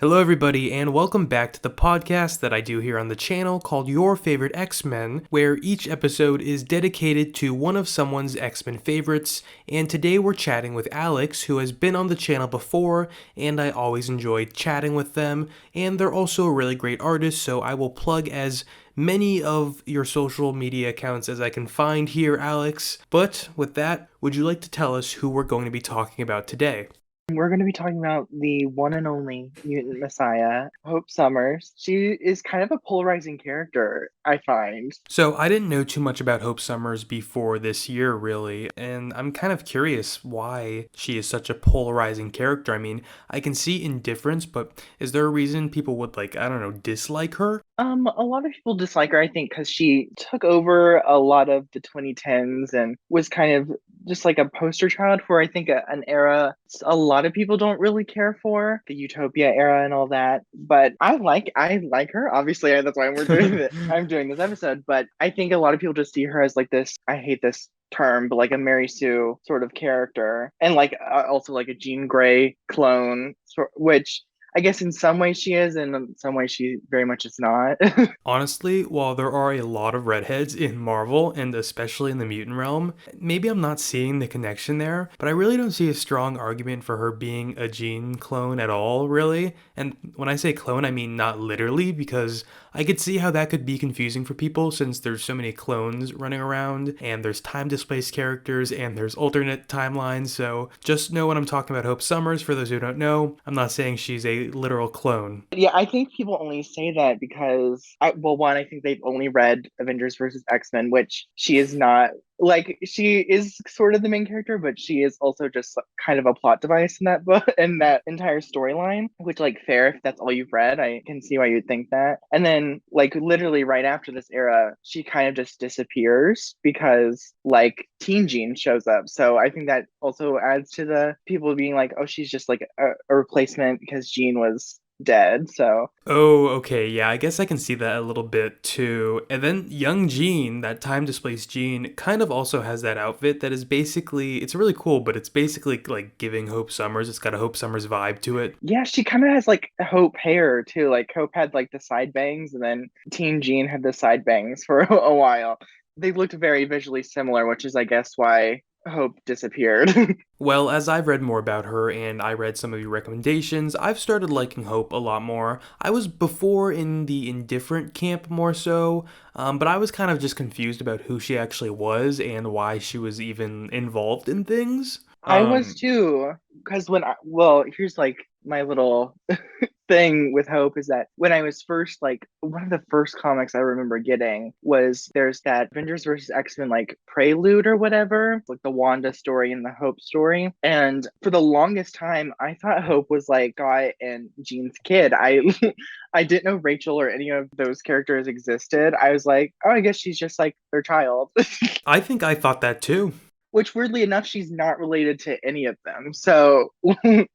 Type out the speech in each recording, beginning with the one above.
Hello, everybody, and welcome back to the podcast that I do here on the channel called Your Favorite X-Men, where each episode is dedicated to one of someone's X-Men favorites. And today we're chatting with Alex, who has been on the channel before, and I always enjoyed chatting with them. And they're also a really great artist, so I will plug as many of your social media accounts as I can find here, Alex. But with that, would you like to tell us who we're going to be talking about today? We're going to be talking about the one and only mutant messiah, Hope Summers. She is kind of a polarizing character, I find. So I didn't know too much about Hope Summers before this year, really, and I'm kind of curious why she is such a polarizing character. I mean, I can see indifference, but is there a reason people would, I don't know, dislike her? A lot of people dislike her, I think, because she took over a lot of the 2010s and was kind of just like a poster child for, I think, an era a lot of people don't really care for, the Utopia era and all that. But I like her. Obviously, that's why we're doing it. I'm doing this episode. But I think a lot of people just see her as like this. I hate this term, but like a Mary Sue sort of character, and like also like a Jean Grey clone, which I guess in some ways she is, and in some ways she very much is not. Honestly, while there are a lot of redheads in Marvel, and especially in the mutant realm, maybe I'm not seeing the connection there, but I really don't see a strong argument for her being a Jean clone at all, really. And when I say clone, I mean not literally, because I could see how that could be confusing for people since there's so many clones running around, and there's time displaced characters, and there's alternate timelines, so just know when I'm talking about Hope Summers, for those who don't know, I'm not saying she's a literal clone. Yeah, I think people only say that because one, I think they've only read Avengers versus X-Men, which she is not. Like, she is sort of the main character, but she is also just kind of a plot device in that book and that entire storyline, which, like, fair, if that's all you've read, I can see why you'd think that. And then, like, literally right after this era, she kind of just disappears because, like, Teen Jean shows up. So I think that also adds to the people being like, oh, she's just like a replacement because Jean was dead. So Oh, okay, yeah, I guess I can see that a little bit too. And then young Jean, that time displaced Jean, kind of also has that outfit that is basically, it's really cool, but it's basically like giving Hope Summers. It's got a Hope Summers vibe to it. yeah, she kind of has like Hope hair too. Like Hope had like the side bangs, and then Teen Jean had the side bangs for a while. They looked very visually similar, which is, I guess, why Hope disappeared. Well, as I've read more about her and I read some of your recommendations, I've started liking Hope a lot more. I was before in the indifferent camp more so, but I was kind of just confused about who she actually was and why she was even involved in things. I was too, because here's like my little thing with Hope is that when I was first like one of the first comics I remember getting was there's that Avengers versus X-Men like prelude or whatever, like the Wanda story and the Hope story. And for the longest time I thought Hope was like Guy and Jean's kid. I I didn't know Rachel or any of those characters existed. I was like, oh, I guess she's just like their child. I think I thought that too. Which weirdly enough, she's not related to any of them. So,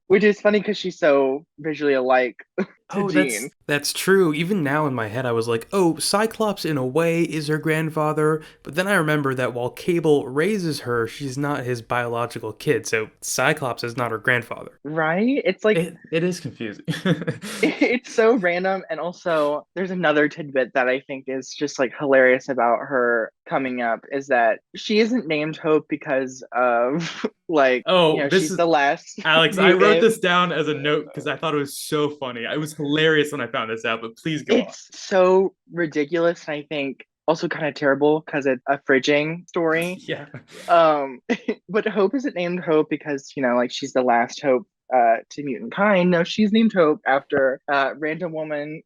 which is funny because she's so visually alike to Oh, Jean. that's true. Even now in my head, I was like, "Oh, Cyclops in a way is her grandfather." But then I remember that while Cable raises her, she's not his biological kid, so Cyclops is not her grandfather. Right? It's like It is confusing. it's so random. And also, there's another tidbit that I think is just like hilarious about her coming up is that she isn't named Hope because of like, Oh, this she's is the last Alex. I wrote mutant. this down as a note because I thought it was so funny. It was hilarious when I found this out, but please go on. It's so ridiculous. And I think also kind of terrible because it's a fridging story. Yeah. Um, but Hope isn't named Hope because, like she's the last hope to mutant kind. No, she's named Hope after random woman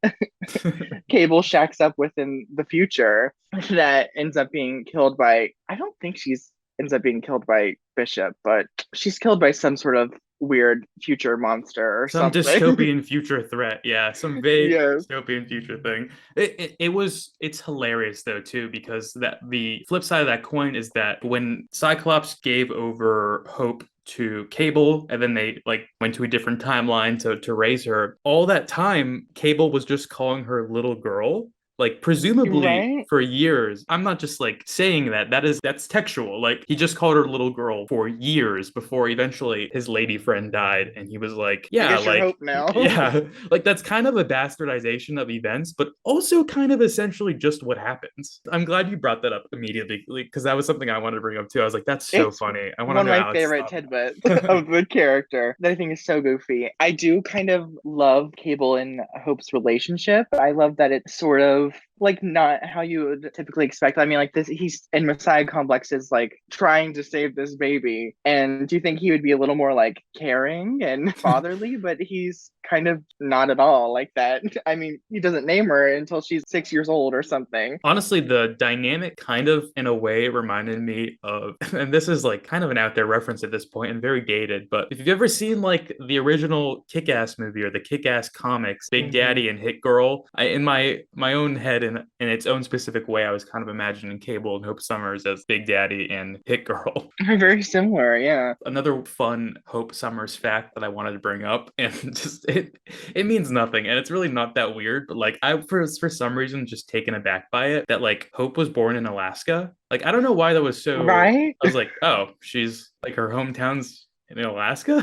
Cable shacks up with in the future that ends up being killed by, I don't think she's ends up being killed by Bishop, but she's killed by some sort of weird future monster or Some something. dystopian future threat. Yeah, some vague Yes. dystopian future thing. It's hilarious though too because that the flip side of that coin is that when Cyclops gave over Hope to Cable and then they like went to a different timeline to raise her, all that time Cable was just calling her little girl. like presumably Right? for years. I'm not just like saying that's textual. Like he just called her little girl for years before eventually his lady friend died, and he was like, I yeah, guess you're like Hope now. yeah, like that's kind of a bastardization of events, but also kind of essentially just what happens. I'm glad you brought that up immediately because that was something I wanted to bring up too. I was like, that's so It's funny. I want to one of know my Alex favorite thought. tidbits of the character that I think is so goofy. I do kind of love Cable and Hope's relationship. I love that it's sort of like not how you would typically expect. I mean, like this, he's in Messiah Complex is like trying to save this baby. And do you think he would be a little more like caring and fatherly? But he's kind of not at all like that. I mean, he doesn't name her until she's 6 years old or something. Honestly, the dynamic kind of in a way reminded me of, and this is like kind of an out there reference at this point and very dated, but if you've ever seen like the original Kick-Ass movie or the Kick-Ass comics, Big Hmm. Daddy and Hit Girl, in my own head in its own specific way, I was kind of imagining Cable and Hope Summers as Big Daddy and Hit Girl. Very similar, yeah. Another fun Hope Summers fact that I wanted to bring up, and just it means nothing, and it's really not that weird, but like I for some reason just taken aback by it that like Hope was born in Alaska. Like I don't know why that was so. Right? I was like, oh, she's like her hometown's in Alaska.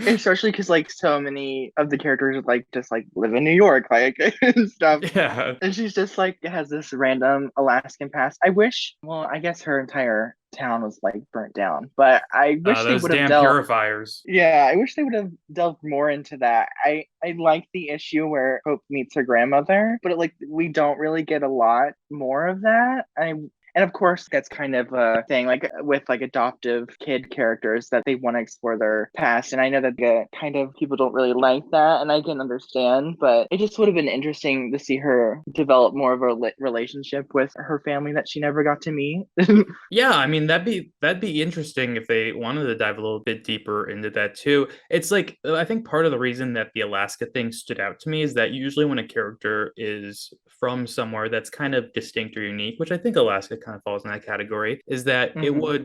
Especially because like so many of the characters like just like live in New York, like and stuff. Yeah, And she's just like has this random Alaskan past. I wish, well, I guess her entire town was like burnt down, but I wish they those would have damn delved. purifiers. Yeah, I wish they would have delved more into that. I like the issue where Hope meets her grandmother, but like we don't really get a lot more of that. I and of course that's kind of a thing like with like adoptive kid characters that they want to explore their past, and I know that kind of people don't really like that, and I can understand, but it just would have been interesting to see her develop more of a relationship with her family that she never got to meet. Yeah, I mean that'd be interesting if they wanted to dive a little bit deeper into that too. It's like I think part of the reason that the Alaska thing stood out to me is that usually when a character is from somewhere that's kind of distinct or unique, which I think Alaska kind of falls in that category, is that Hmm.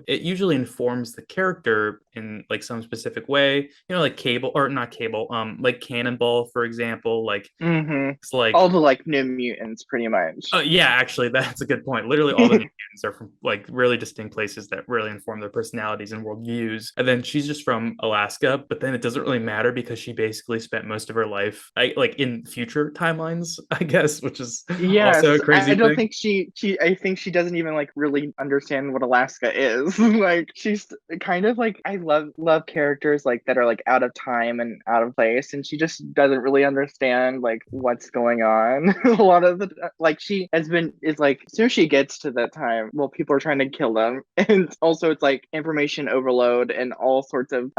it usually informs the character in like some specific way. You know, like Cable or not Cable, like Cannonball, for example. Like Hmm. it's like All the like New Mutants, pretty much. yeah, actually, that's a good point. Literally, all the mutants are from like really distinct places that really inform their personalities and worldviews. And then she's just from Alaska, but then it doesn't really matter because she basically spent most of her life, like in future timelines, I guess, which is also a Yes, I crazy don't thing. think she I think she doesn't even like really understand what Alaska is. Like she's kind of like I love characters like that are like out of time and out of place, and she just doesn't really understand like what's going on. A lot of the like she has been is like as soon as she gets to that time, well, people are trying to kill them, and also it's like information overload and all sorts of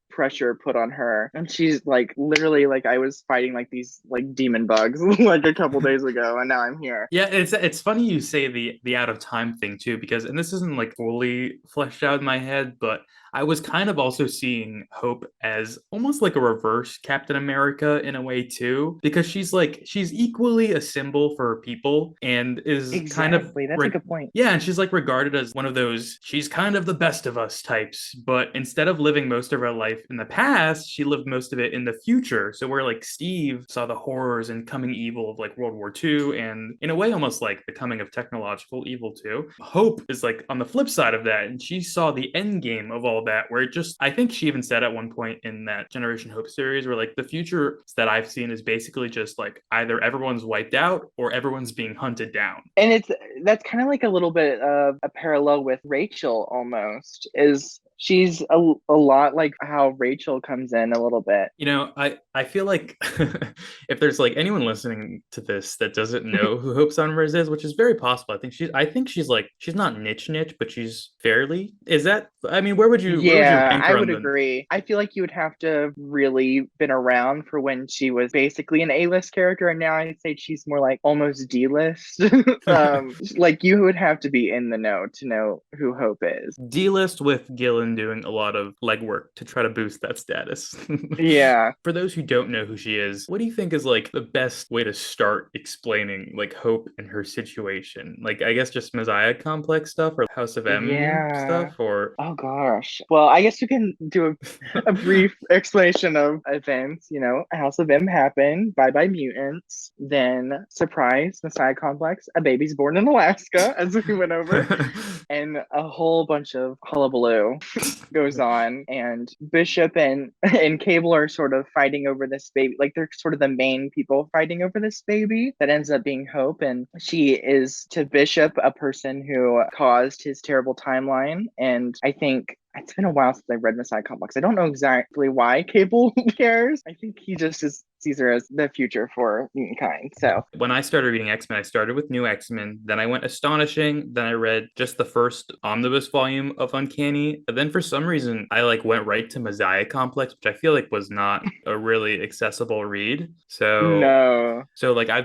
pressure put on her, and she's like literally like I was fighting like these like demon bugs like a couple days ago, and now I'm here. Yeah, it's funny you say the out of time thing too, because and this isn't like fully fleshed out in my head, but I was kind of also seeing Hope as almost like a reverse Captain America in a way too, because she's equally a symbol for her people and is kind of Exactly, that's a good point. yeah, and she's like regarded as one of those she's kind of the best of us types, but instead of living most of her life in the past, she lived most of it in the future. So where like Steve saw the horrors and coming evil of like World War II and in a way almost like the coming of technological evil too. Hope is like on the flip side of that, and she saw the end game of all that, where it just I think she even said at one point in that Generation Hope series where like the future that I've seen is basically just like either everyone's wiped out or everyone's being hunted down. And it's that's kind of like a little bit of a parallel with Rachel almost is she's a lot like how Rachel comes in a little bit. You know, I feel like if there's like anyone listening to this that doesn't know who Hope Summers is, which is very possible, I think she's like she's not niche, but she's fairly. Is that? I mean, where would you Yeah, rank I her on would the? agree. I feel like you would have to have really been around for when she was basically an A-list character, and now I'd say she's more like almost D-list. Like you would have to be in the know to know who Hope is. D list with Gillen been doing a lot of legwork to try to boost that status. Yeah. For those who don't know who she is, what do you think is like the best way to start explaining like Hope and her situation? Like, I guess just Messiah complex stuff or House of M Yeah. stuff, or Oh gosh. Well, I guess we can do a brief explanation of events. You know, House of M happened, bye bye mutants. Then, surprise, Messiah Complex, a baby's born in Alaska, as we went over. And a whole bunch of hullabaloo goes on, and Bishop and Cable are sort of fighting over this baby. Like they're sort of the main people fighting over this baby that ends up being Hope, and she is to Bishop a person who caused his terrible timeline. And I think it's been a while since I read Messiah Complex. I don't know exactly why Cable cares. I think he just sees her as the future for mutant kind. So when I started reading X-Men, I started with New X-Men, then I went Astonishing, then I read just the first omnibus volume of Uncanny, and then for some reason I like went right to Messiah Complex, which I feel like was not a really accessible read. no. So like I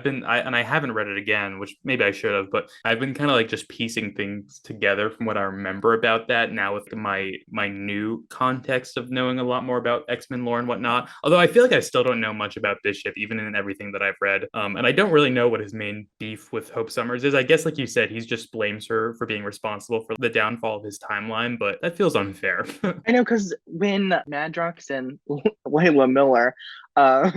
haven't read it again, which maybe I should have, but I've been kind of like just piecing things together from what I remember about that now with my new context of knowing a lot more about X-Men lore and whatnot. Although I feel like I still don't know much about Bishop, even in everything that I've read. And I don't really know what his main beef with Hope Summers is. I guess, like you said, he's just blames her for being responsible for the downfall of his timeline, but that feels unfair. I know, because when Madrox and Layla Miller, uh,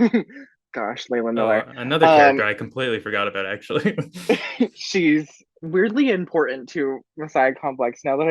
gosh, Layla Oh, Miller, another character I completely forgot about, actually. she's weirdly important to Messiah Complex now that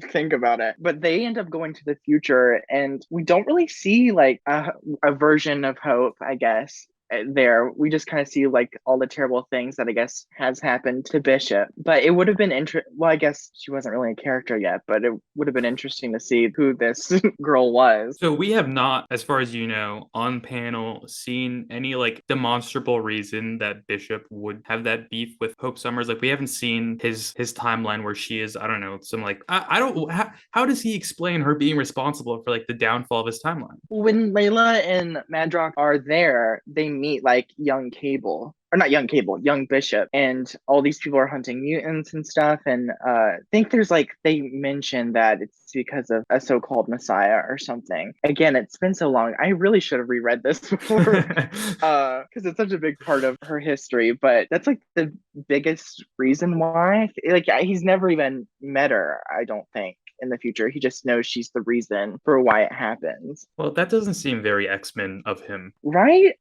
I think about it. But they end up going to the future, and we don't really see like a version of Hope, I guess. There, we just kind of see like all the terrible things that I guess has happened to Bishop. But it would have been well, I guess she wasn't really a character yet, but it would have been interesting to see who this girl was. So we have not, as far as you know, on panel seen any like demonstrable reason that Bishop would have that beef with Hope Summers. Like we haven't seen his timeline where she is, I don't know, some like I don't how does he explain her being responsible for like the downfall of his timeline? When Layla and Madrox are there, they meet like young Cable. Or not young Cable, young Bishop, and all these people are hunting mutants and stuff. And I think there's like they mention that it's because of a so-called Messiah or something. Again, it's been so long. I really should have reread this before, because it's such a big part of her history. But that's like the biggest reason why. Like he's never even met her, I don't think, in the future. He just knows she's the reason for why it happens. Well, that doesn't seem very X-Men of him. Right?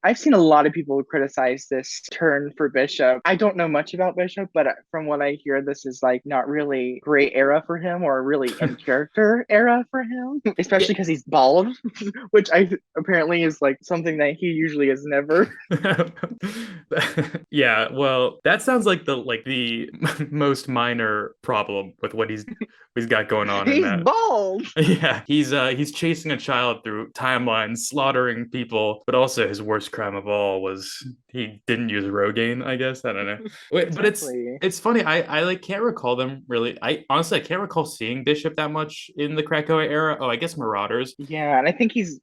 I've seen a lot of people criticize this turn for Bishop. I don't know much about Bishop, but from what I hear, this is like not really great era for him, or really in character era for him, especially because he's bald, which I apparently is like something that he usually is never. Yeah, well, that sounds like the most minor problem with what he's got going on in He's that. bald. Yeah, he's chasing a child through timelines, slaughtering people, but also his worst crime of all was he didn't use Rogaine, I guess. I don't know. Wait, but Exactly. it's funny. I like can't recall them really. I honestly I can't recall seeing Bishop that much in the Krakow era. Oh, I guess Marauders. Yeah, and I think he's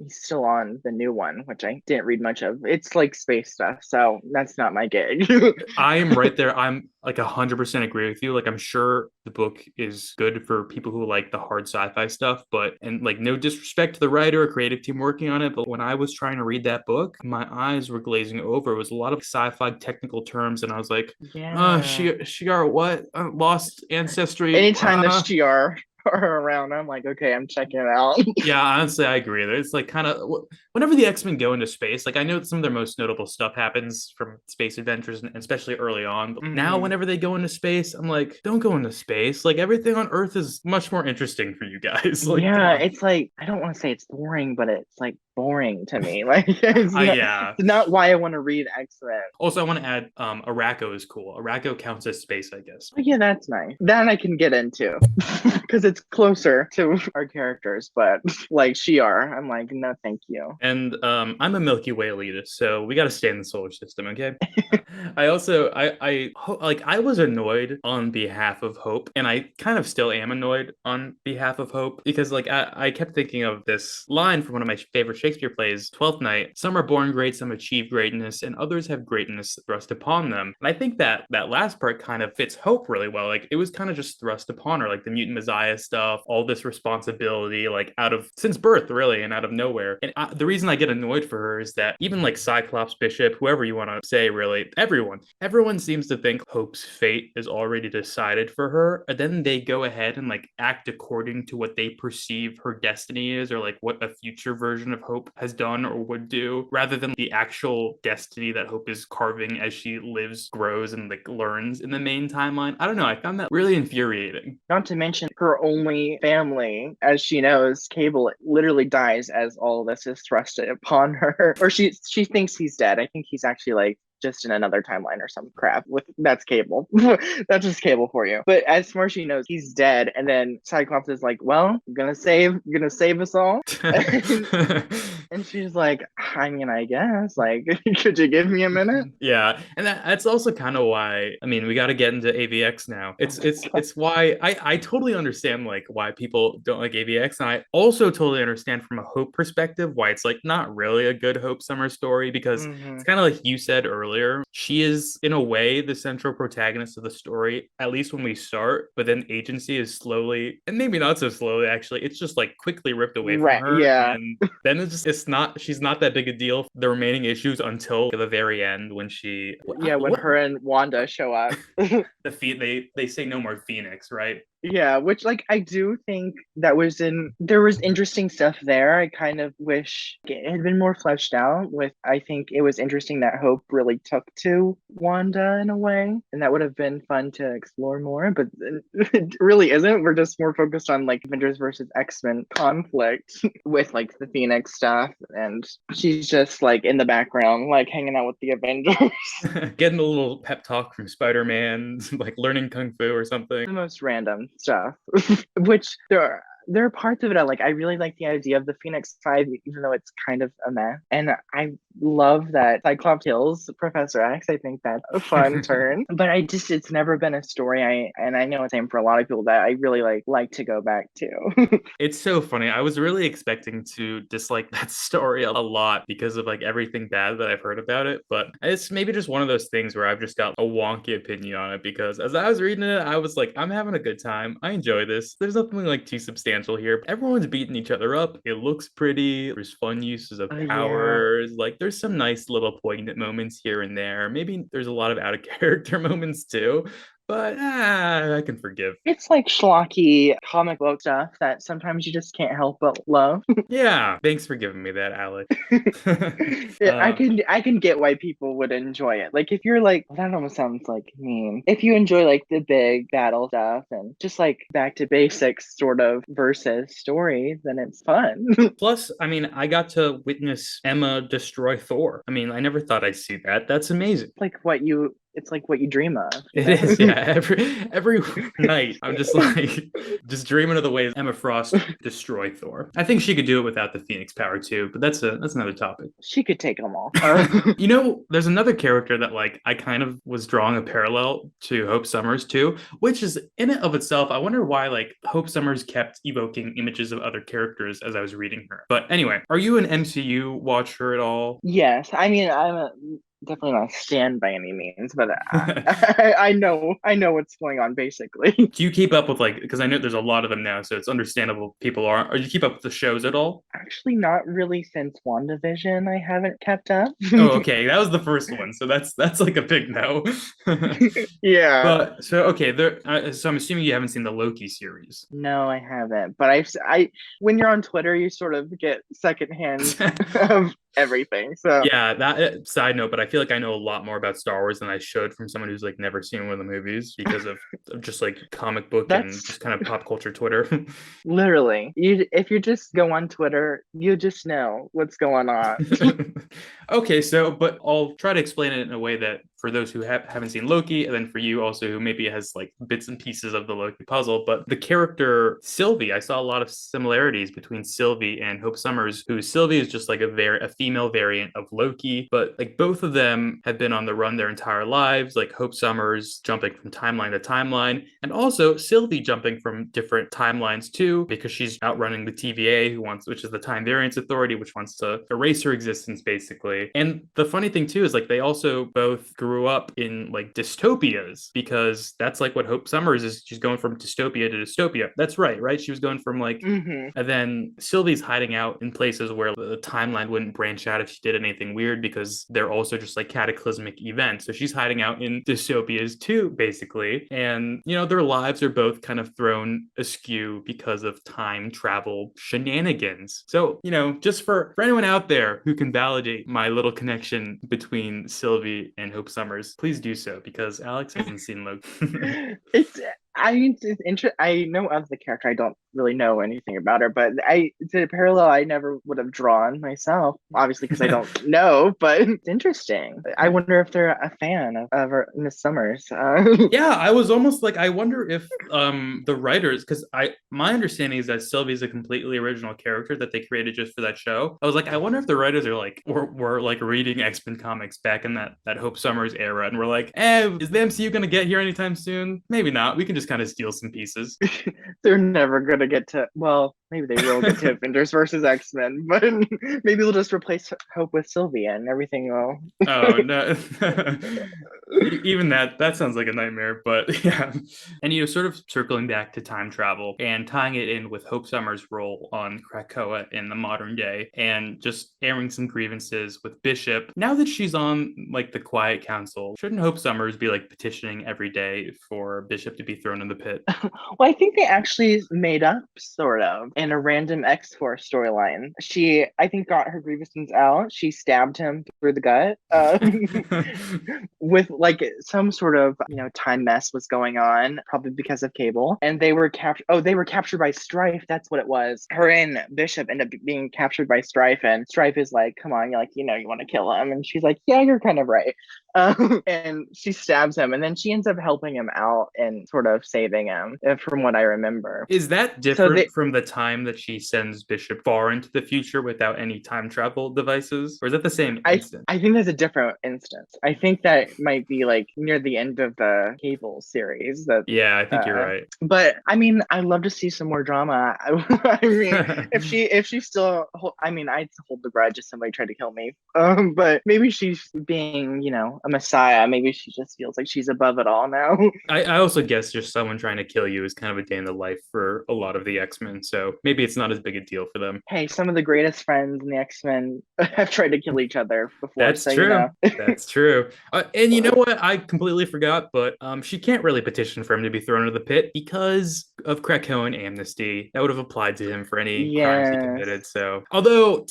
still on the new one, which I didn't read much of. It's like space stuff, so that's not my gig. I am right there. I'm like 100% agree with you. Like I'm sure the book is good for people who like the hard sci-fi stuff, but and like no disrespect to the writer or creative team working on it, but when I was trying to read that book, my eyes were glazing over. It was a lot of sci-fi technical terms, and I was like, Yeah. Shigar, what? Lost ancestry. Anytime the Shi'ar are around, I'm like, okay, I'm checking it out. Yeah, honestly, I agree. It's like kind of whenever the X-Men go into space, like I know some of their most notable stuff happens from space adventures, and especially early on. But now, Mhm. whenever they go into space, I'm like, don't go into space. Like everything on Earth is much more interesting for you guys. Like, come Yeah, on. it's like I don't want to say it's boring, but it's like boring to me. Like Yeah. it's not why I want to read X-Men. Also, I want to add, Araco is cool. Araco counts as space, I guess. But yeah, that's nice. That I can get into because it's closer to our characters. But like Shi'ar, I'm like, no, thank you. And I'm a Milky Way elitist, so we got to stay in the solar system, okay? I also like I was annoyed on behalf of Hope, and I kind of still am annoyed on behalf of Hope because like I kept thinking of this line from one of my favorite Shakespeare plays Twelfth Night, some are born great, some achieve greatness, and others have greatness thrust upon them. And I think that that last part kind of fits Hope really well. Like it was kind of just thrust upon her, like the mutant messiah stuff, all this responsibility, like out of since birth, really, and out of nowhere. And the reason I get annoyed for her is that even like Cyclops, Bishop, whoever you want to say, really, everyone seems to think Hope's fate is already decided for her, and then they go ahead and like act according to what they perceive her destiny is, or like what a future version of Hope has done or would do, rather than the actual destiny that Hope is carving as she lives, grows, and like learns in the main timeline. I don't know. I found that really infuriating. Not to mention her only family, as she knows, Cable literally dies as all this is thrusted upon her. Or she thinks he's dead. I think he's actually like just in another timeline or some crap. With that's Cable. That's just Cable for you. But as far as she knows, he's dead. And then Cyclops is like, "Well, I'm gonna save us all." And she's like, "I mean, I guess. Like, could you give me a minute?" Yeah, and that's also kind of why. I mean, we got to get into AVX now. It's why I totally understand like why people don't like AVX, and I also totally understand from a Hope perspective why it's like not really a good Hope summer story, because it's kind of like you said earlier. She is in a way the central protagonist of the story, at least when we start. But then agency is slowly, and maybe not so slowly actually, it's just like quickly ripped away from her. Yeah. And then she's not that big a deal, the remaining issues, until the very end when she when her and Wanda show up. They say no more Phoenix, right? Yeah, which like I do think there was interesting stuff there. I kind of wish it had been more fleshed out with. I think it was interesting that Hope really took to Wanda in a way, and that would have been fun to explore more, but it really isn't. We're just more focused on like Avengers versus X-Men conflict with like the Phoenix stuff, and she's just like in the background, like hanging out with the Avengers. Getting a little pep talk from Spider-Man, like learning Kung Fu or something. The most random stuff, which there are parts of it I like. I really like the idea of the Phoenix Five, even though it's kind of a mess. And I love that Cyclops kills Professor X. I think that's a fun turn. But it's never been a story I know it's the same for a lot of people that I really like to go back to. It's so funny. I was really expecting to dislike that story a lot because of like everything bad that I've heard about it. But it's maybe just one of those things where I've just got a wonky opinion on it, because as I was reading it, I was like, I'm having a good time. I enjoy this. There's nothing like too substantial here. Everyone's beating each other up. It looks pretty. There's fun uses of powers. Yeah. Like there's some nice little poignant moments here and there. Maybe there's a lot of out of character moments too. But I can forgive. It's like schlocky comic book stuff that sometimes you just can't help but love. Yeah, thanks for giving me that, Alec. I can get why people would enjoy it. Like if you're like, well, that almost sounds like mean. If you enjoy like the big battle stuff and just like back to basics sort of versus stories, then it's fun. Plus, I mean, I got to witness Emma destroy Thor. I mean, I never thought I'd see that. That's amazing. It's like what you dream of. It is, yeah. Every night, I'm just like, just dreaming of the ways Emma Frost destroyed Thor. I think she could do it without the Phoenix power too, but that's another topic. She could take them all. You know, there's another character that like I kind of was drawing a parallel to Hope Summers too, which is in and of itself. I wonder why like Hope Summers kept evoking images of other characters as I was reading her. But anyway, are you an MCU watcher at all? Yes, I mean definitely not a stan by any means, but I know what's going on basically. Do you keep up with like, because I know there's a lot of them now, so it's understandable people are. Or do you keep up with the shows at all? Actually, not really. Since WandaVision, I haven't kept up. Oh, okay, that was the first one, so that's like a big no. Yeah. But so okay, so I'm assuming you haven't seen the Loki series. No, I haven't. But I when you're on Twitter, you sort of get secondhand of everything. So yeah, that side note, but I feel like I know a lot more about Star Wars than I should from someone who's like never seen one of the movies because of just like comic book and just kind of pop culture Twitter. Literally, if you just go on Twitter, you just know what's going on. Okay, so but I'll try to explain it in a way that for those who haven't seen Loki, and then for you also who maybe has like bits and pieces of the Loki puzzle. But the character Sylvie, I saw a lot of similarities between Sylvie and Hope Summers, who Sylvie is just like a female variant of Loki, but like both of them have been on the run their entire lives, like Hope Summers jumping from timeline to timeline, and also Sylvie jumping from different timelines too, because she's outrunning the TVA, which is the Time Variance Authority, which wants to erase her existence basically. And the funny thing too is like they also both grew up in like dystopias, because that's like what Hope Summers is. She's going from dystopia to dystopia. That's right? She was going from like, and then Sylvie's hiding out in places where the timeline wouldn't branch out if she did anything weird, because they're also just like cataclysmic events. So she's hiding out in dystopias too, basically. And, you know, their lives are both kind of thrown askew because of time travel shenanigans. So, you know, just for anyone out there who can validate my little connection between Sylvie and Hope Summers, please do so, because Alex hasn't seen Loki. It's interesting. I know of the character. I don't really know anything about her, but it's a parallel I never would have drawn myself, obviously, because I don't know, but it's interesting. I wonder if they're a fan of Miss Summers. Yeah, I was almost like, I wonder if the writers, because my understanding is that Sylvie's a completely original character that they created just for that show. I was like, I wonder if the writers are like, were like reading X-Men comics back in that Hope Summers era, and we're like, is the MCU gonna get here anytime soon? Maybe not. We can just kind of steal some pieces. They're never gonna get to, well, maybe they will get to Avengers versus X-Men, but maybe they'll just replace Hope with Sylvie and everything will. Oh no. Even that sounds like a nightmare, but yeah. And you know, sort of circling back to time travel and tying it in with Hope Summers' role on Krakoa in the modern day, and just airing some grievances with Bishop. Now that she's on like the Quiet Council, shouldn't Hope Summers be like petitioning every day for Bishop to be thrown in the pit? Well, I think they actually made up, sort of, in a random X-Force storyline. She, I think, got her grievances out. She stabbed him through the gut with like some sort of, you know, time mess was going on, probably because of Cable. And they were captured. Oh, they were captured by Strife. That's what it was. Her and Bishop end up being captured by Strife, and Strife is like, "Come on, you're like, you know, you want to kill him," and she's like, "Yeah, you're kind of right." And she stabs him, and then she ends up helping him out and sort of saving him, from what I remember. Is that different from the time that she sends Bishop far into the future without any time travel devices? Or is that the same instance? I think that's a different instance. I think that might be like near the end of the Cable series. Yeah, I think you're right. But I mean, I'd love to see some more drama. I mean, if she still, I mean, I'd hold the grudge if somebody tried to kill me. But maybe she's being, you know, a messiah. Maybe she just feels like she's above it all now. I also guess just someone trying to kill you is kind of a day in the life for a lot of the X-Men, so maybe it's not as big a deal for them. Hey, some of the greatest friends in the X-Men have tried to kill each other before. That's true. You know. That's true. And you know what? I completely forgot, but she can't really petition for him to be thrown into the pit because of Krakow and Amnesty. That would have applied to him for any crimes he committed. So, although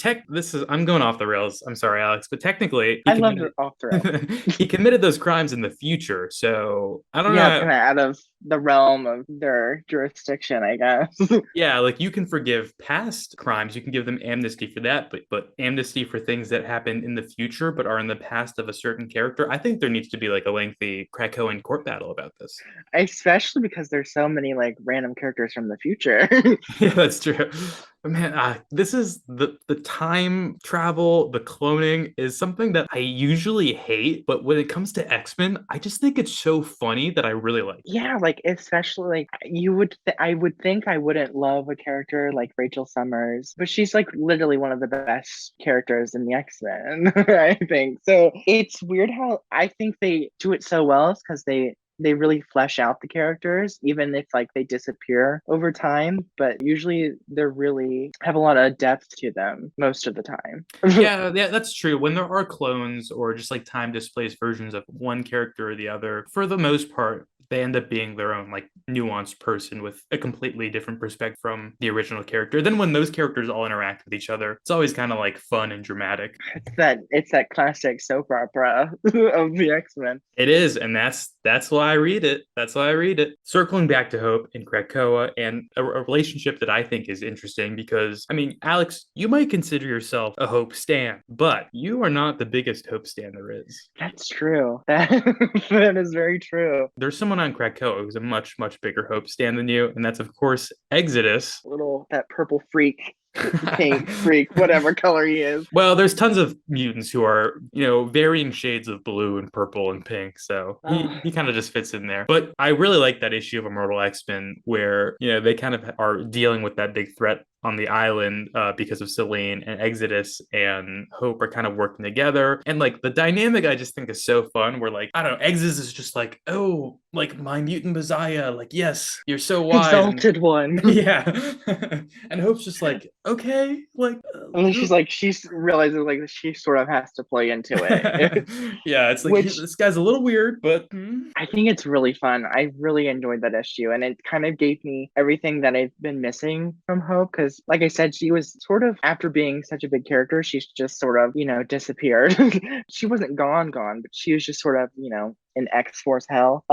I'm going off the rails. I'm sorry, Alex, but technically, I love it off the rails. He committed those crimes in the future, so I don't know. Yeah, kind of out of the realm of their jurisdiction, I guess. Yeah, like you can forgive past crimes, you can give them amnesty for that, but amnesty for things that happen in the future but are in the past of a certain character. I think there needs to be like a lengthy Krakoan court battle about this. Especially because there's so many like random characters from the future. Yeah, that's true. Man, this is the time travel, the cloning is something that I usually hate, but when it comes to X-Men, I just think it's so funny that I really like. Yeah, like especially like I would think I wouldn't love a character like Rachel Summers, but she's like literally one of the best characters in the X-Men, I think. So it's weird how I think they do it so well because they really flesh out the characters, even if like they disappear over time, but usually they really have a lot of depth to them most of the time. yeah, that's true. When there are clones or just like time displaced versions of one character or the other, for the most part, they end up being their own like nuanced person with a completely different perspective from the original character. Then when those characters all interact with each other, it's always kind of like fun and dramatic. It's that classic soap opera of the X-Men. It is, and that's why I read it. That's why I read it. Circling back to Hope in Krakoa and a relationship that I think is interesting because I mean, Alex, you might consider yourself a Hope stan, but you are not the biggest Hope stan there is. That's true. That is very true. There's someone on Krakoa who's a much bigger Hope stan than you, and that's of course Exodus. Little that purple freak, pink freak, whatever color he is. Well, there's tons of mutants who are, varying shades of blue and purple and pink. So he kind of just fits in there. But I really like that issue of Immortal XMen where, they kind of are dealing with that big threat on the island because of Celine, and Exodus and Hope are kind of working together. And like the dynamic I just think is so fun where like, I don't know, Exodus is just like, oh, like my mutant messiah, like, yes, you're so wise. Exalted one. Yeah. And Hope's just like, okay, like. And then she realizes like she sort of has to play into it. Yeah, it's like this guy's a little weird, but I think it's really fun. I really enjoyed that issue, and it kind of gave me everything that I've been missing from Hope because, like I said, she was sort of, after being such a big character, she's just sort of, disappeared. She wasn't gone, but she was just sort of, in X-Force hell,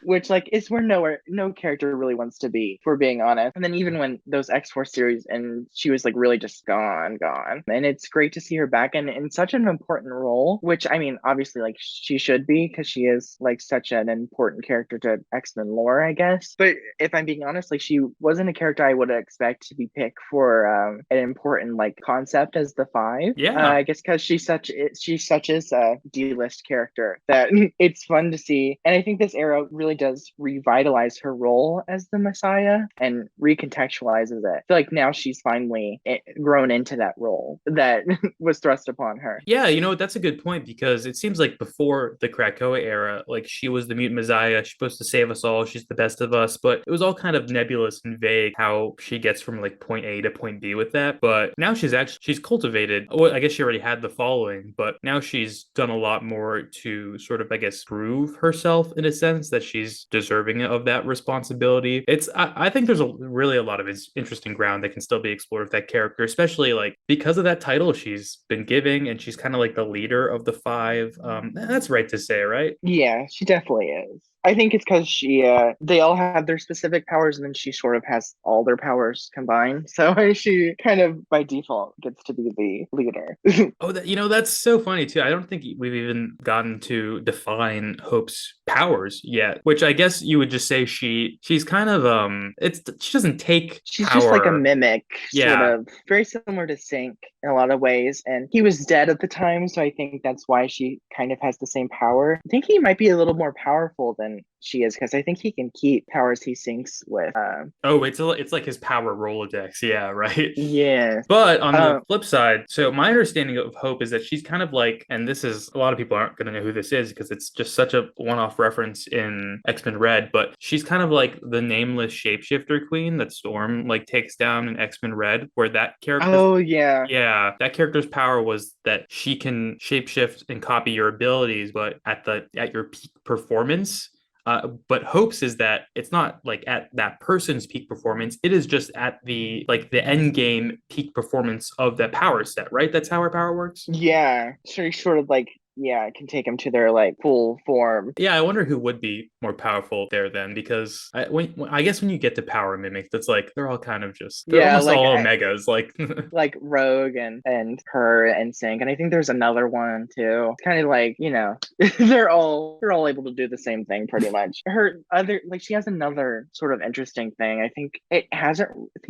which like is where no character really wants to be, if we're being honest. And then even when those X-Force series, and she was like really just gone, and it's great to see her back in such an important role, which I mean, obviously like she should be because she is like such an important character to X-Men lore, I guess. But if I'm being honest, like she wasn't a character I would expect to be picked for an important like concept as the Five. Yeah, I guess because she's such a D-list character that it's fun to see. And I think this era really does revitalize her role as the Messiah and recontextualizes it. I feel like now she's finally grown into that role that was thrust upon her. Yeah, that's a good point because it seems like before the Krakoa era, like she was the mutant messiah, she's supposed to save us all, she's the best of us, but it was all kind of nebulous and vague how she gets from like point A to point B with that. But now she's cultivated, well, I guess she already had the following, but now she's done a lot more to sort of, I guess, prove herself in a sense that she's deserving of that responsibility. I think there's really a lot of interesting ground that can still be explored with that character, especially like because of that title she's been giving, and she's kind of like the leader of the Five. That's right to say, right? Yeah, she definitely is. I think it's because they all have their specific powers, and then she sort of has all their powers combined. So she kind of by default gets to be the leader. Oh, that's so funny too. I don't think we've even gotten to define Hope's powers yet, which I guess you would just say she's kind of she doesn't take she's power. Just like a mimic, yeah. Sort of very similar to Sync in a lot of ways. And he was dead at the time, so I think that's why she kind of has the same power. I think he might be a little more powerful than she is because I think he can keep powers he syncs with. It's like his power Rolodex. Yeah, right. Yeah. But on the flip side, so my understanding of Hope is that she's kind of like, and this is, a lot of people aren't going to know who this is because it's just such a one-off reference in X-Men Red, but she's kind of like the nameless shapeshifter queen that Storm like takes down in X-Men Red, where that character. Oh yeah. Yeah, that character's power was that she can shapeshift and copy your abilities, but at your peak performance. But Hope's is that it's not like at that person's peak performance. It is just at the end game peak performance of that power set, right? That's how her power works. Yeah, so sort of like it can take them to their like full form. Yeah, I wonder who would be more powerful there then, because I guess when you get to power mimics, that's like they're all kind of just almost like, all omegas, like like Rogue and her and Sync, and I think there's another one too. It's kind of like they're all able to do the same thing pretty much. Her other she has another sort of interesting thing. I think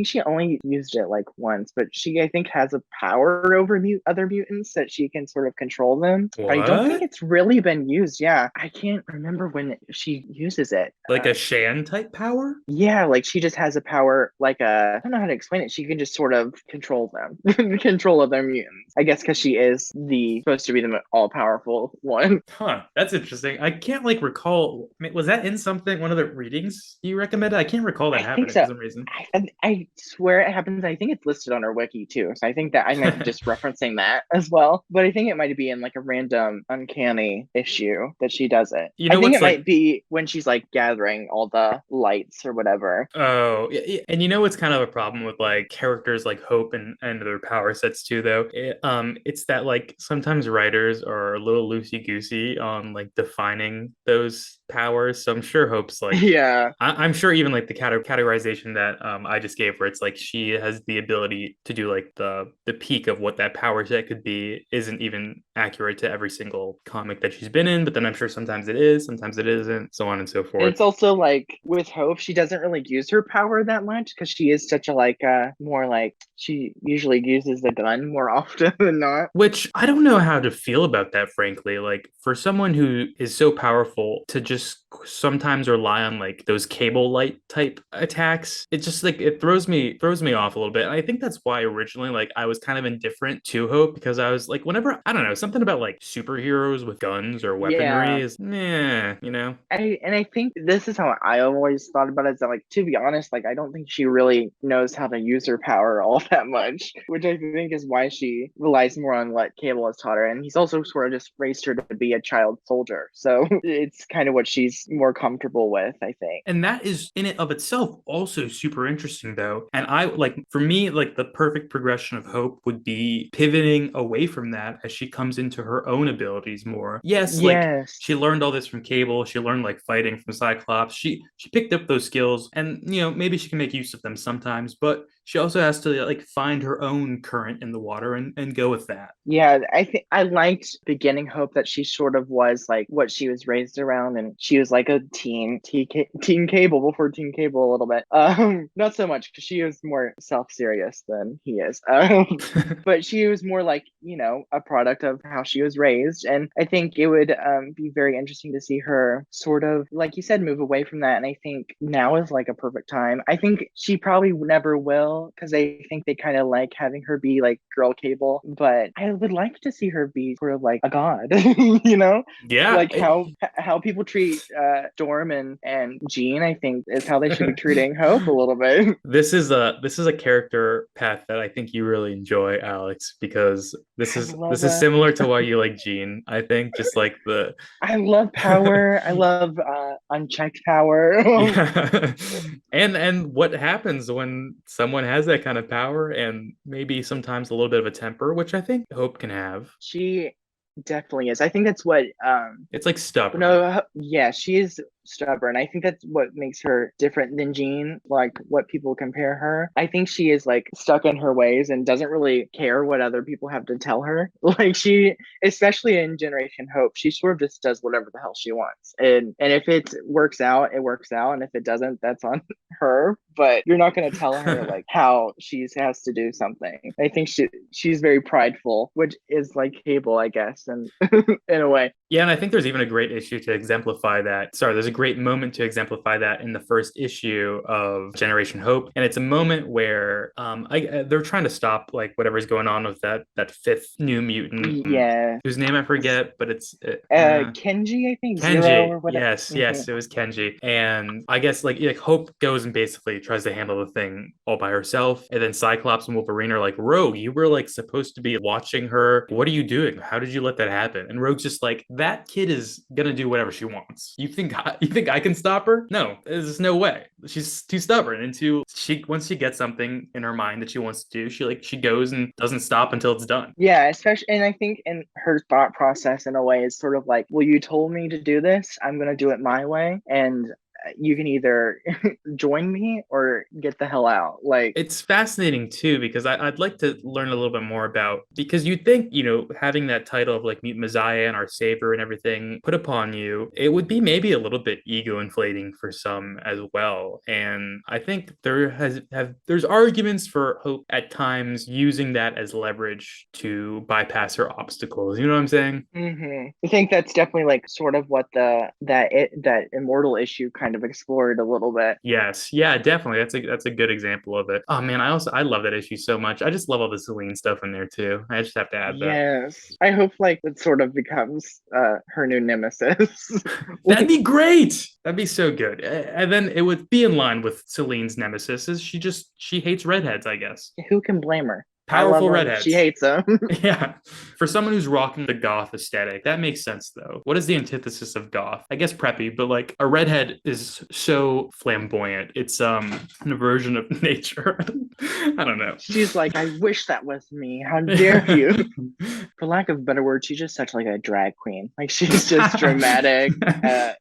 she only used it like once, but she I think has a power over other mutants that she can sort of control them. What? I don't think it's really been used. Yeah, I can't remember when she uses it. Like a Shan type power? Yeah, like she just has a power I don't know how to explain it. She can just sort of control them, control other mutants. I guess because she is supposed to be the all-powerful one. Huh, that's interesting. I can't recall. Was that in one of the readings you recommended? I can't recall that happening for some reason. I swear it happens. I think it's listed on our wiki too. So I think that I might be just referencing that as well. But I think it might be in like a random uncanny issue that she does it. You I know think what's it like might be when she's like gathering all the lights or whatever. Oh, and you know what's kind of a problem with like characters like Hope and their power sets too, though. It's that like sometimes writers are a little loosey goosey on like defining those powers. So I'm sure Hope's like Yeah. I'm sure even like the categorization that I just gave, where it's like she has the ability to do like the peak of what that power set could be, isn't even accurate to every single comic that she's been in. But then I'm sure sometimes it is, sometimes it isn't, so on and so And forth. it's also like with Hope, she doesn't really use her power that much because she is such a like more like she usually uses the gun more often than not. Which I don't know how to feel about that, frankly. Like, for someone who is so powerful to just sometimes rely on like those cable light type attacks, it just like it throws me off a little bit. And I think that's why originally like I was kind of indifferent to Hope, because I was like, whenever I don't know, something about like superheroes with guns or weaponry Yeah. is meh, you know? I think this is how I always thought about it, is that like to be honest, like I don't think she really knows how to use her power all that much, which I think is why she relies more on what Cable has taught her. And he's also sort of just raised her to be a child soldier. So it's kind of what she's more comfortable with, I think. And that is in it of itself also super interesting though. And I like for me, like the perfect progression of Hope would be pivoting away from that as she comes into her own abilities more. Yes, like Yes. she learned all this from Cable, she learned like fighting from Cyclops. She picked up those skills and maybe she can make use of them sometimes, but she also has to like find her own current in the water and go with that. Yeah, I think I liked beginning Hope that she sort of was like what she was raised around, and she was like a teen Cable before Teen Cable a little bit. Not so much because she was more self-serious than he is. But she was more like a product of how she was raised, and I think it would be very interesting to see her sort of like you said move away from that. And I think now is like a perfect time. I think she probably never will because I think they kind of like having her be like girl Cable, but I would like to see her be sort of like a god, Yeah. like how people treat Storm and Jean. I think is how they should be treating Hope a little bit. This is a character path that I think you really enjoy, Alex, because this I is love this is a similar to why you like Jean. I think just like the I love power. I love unchecked power. yeah. And what happens when someone has that kind of power and maybe sometimes a little bit of a temper, which I think Hope can have. She definitely is. I think that's what It's like stubborn. no, yeah, she is stubborn. I think that's what makes her different than Jean, like what people compare her. I think she is like stuck in her ways and doesn't really care what other people have to tell her. Like she, especially in Generation Hope, she sort of just does whatever the hell she wants. And if it works out, it works out. And if it doesn't, that's on her. But you're not going to tell her like how she has to do something. I think she's very prideful, which is like Cable, I guess, and in a way. Yeah, and I think there's even a great issue to exemplify that. Sorry, there's a great moment to exemplify that in the first issue of Generation Hope, and it's a moment where they're trying to stop like whatever's going on with that fifth New Mutant, Yeah. whose name I forget, but it's Kenji, I think Zero Kenji. or whatever. Yes, yes, it was Kenji. And I guess like Hope goes and basically tries to handle the thing all by herself. And then Cyclops and Wolverine are like, Rogue, you were like supposed to be watching her. What are you doing? How did you let that happen? And Rogue's just like, that kid is gonna do whatever she wants. You think I can stop her? No, there's no way. She's too stubborn and too she once she gets something in her mind that she wants to do, she goes and doesn't stop until it's done. Yeah, especially, and I think in her thought process in a way is sort of like, well, you told me to do this, I'm gonna do it my way, and you can either join me or get the hell out. Like, It's fascinating too because I'd like to learn a little bit more about because you'd think having that title of like Mutant Messiah and our savior and everything put upon you, it would be maybe a little bit ego inflating for some as well. And I think there's arguments for Hope at times using that as leverage to bypass her obstacles. You know what I'm saying? I think that's definitely like sort of what that Immortal issue kind of explored a little bit. Yes, yeah, definitely. That's a good example of it. Oh man, I love that issue so much. I just love all the Celine stuff in there too. I just have to add that. Yes, I hope like it sort of becomes her new nemesis. That'd be great. That'd be so good. And then it would be in line with Celine's nemesis. Is she hates redheads, I guess. Who can blame her? I love Powerful him. redheads. She hates him. Yeah. For someone who's rocking the goth aesthetic, that makes sense though. What is the antithesis of goth? I guess preppy, but like a redhead is so flamboyant. It's an aversion of nature. I don't know. She's like, I wish that was me. How dare you? For lack of a better word, she's just such like a drag queen. Like she's just dramatic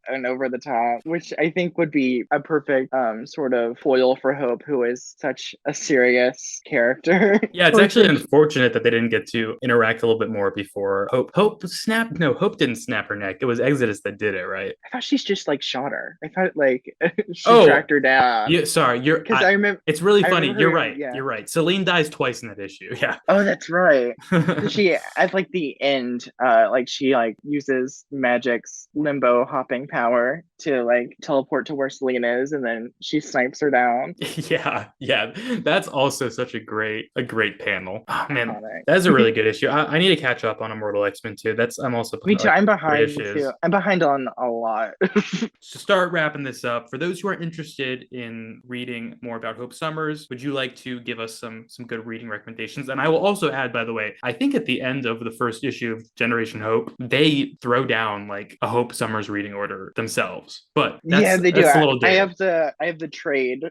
and over the top, which I think would be a perfect sort of foil for Hope, who is such a serious character. Yeah, it's actually unfortunate that they didn't get to interact a little bit more before Hope snapped. No, Hope didn't snap her neck. It was Exodus that did it, right? I thought she's just like shot her. I thought like she tracked her down. Yeah, sorry, because I remember it's really funny. You're right. Yeah. You're right. Celine dies twice in that issue. Yeah. Oh, that's right. She at like the end, like she like uses Magic's limbo hopping power to like teleport to where Celine is, and then she snipes her down. Yeah. That's also such a great panel. Oh man, Iconic. that's a really good issue. I need to catch up on Immortal XMen too. I'm also Me too. I'm behind too. I'm behind on a lot. To start wrapping this up, for those who are interested in reading more about Hope Summers, would you like to give us some good reading recommendations? And I will also add, by the way, I think at the end of the first issue of Generation Hope, they throw down like a Hope Summers reading order themselves. But yeah, they do. That's a little I have the trade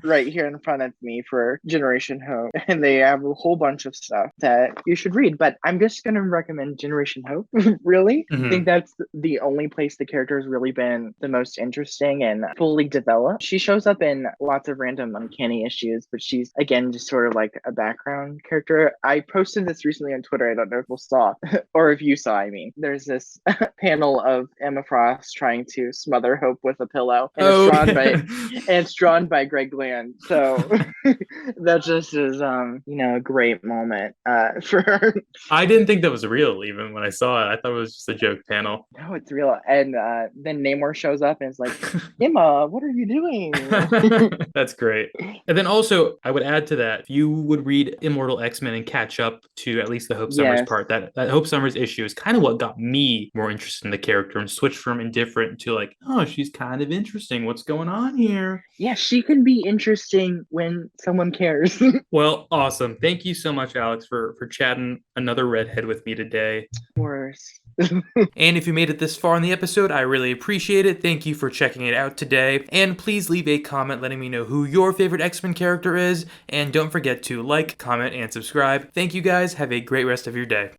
right here in front of me for Generation Hope, and they have a whole bunch of stuff that you should read. But I'm just gonna recommend Generation Hope. Really, I think that's the only place the character has really been the most interesting and fully developed. She shows up in lots of random uncanny issues, but she's again just sort of like a background character. I posted this recently on Twitter. I don't know if you saw or if you saw. I mean, there's this panel of Emma Frost trying to smother Hope with a pillow, and it's drawn by Greg Land. So that just is a great moment for her. I didn't think that was real even when I saw it. I thought it was just a joke panel. No, it's real. And then Namor shows up and is like, Emma, what are you doing? That's great. And then also, I would add to that, if you would read Immortal XMen and catch up to at least the Hope Summers part, that Hope Summers issue is kind of what got me more interested in the character and switched from indifferent to like, oh, she's kind of interesting. What's going on here? Yeah, she can be interesting when someone cares. Well, awesome. Thank you so much, Alex, for chatting another redhead with me today. Of course. And if you made it this far in the episode, I really appreciate it. Thank you for checking it out today. And please leave a comment letting me know who your favorite X-Men character is. And don't forget to like, comment, and subscribe. Thank you guys. Have a great rest of your day.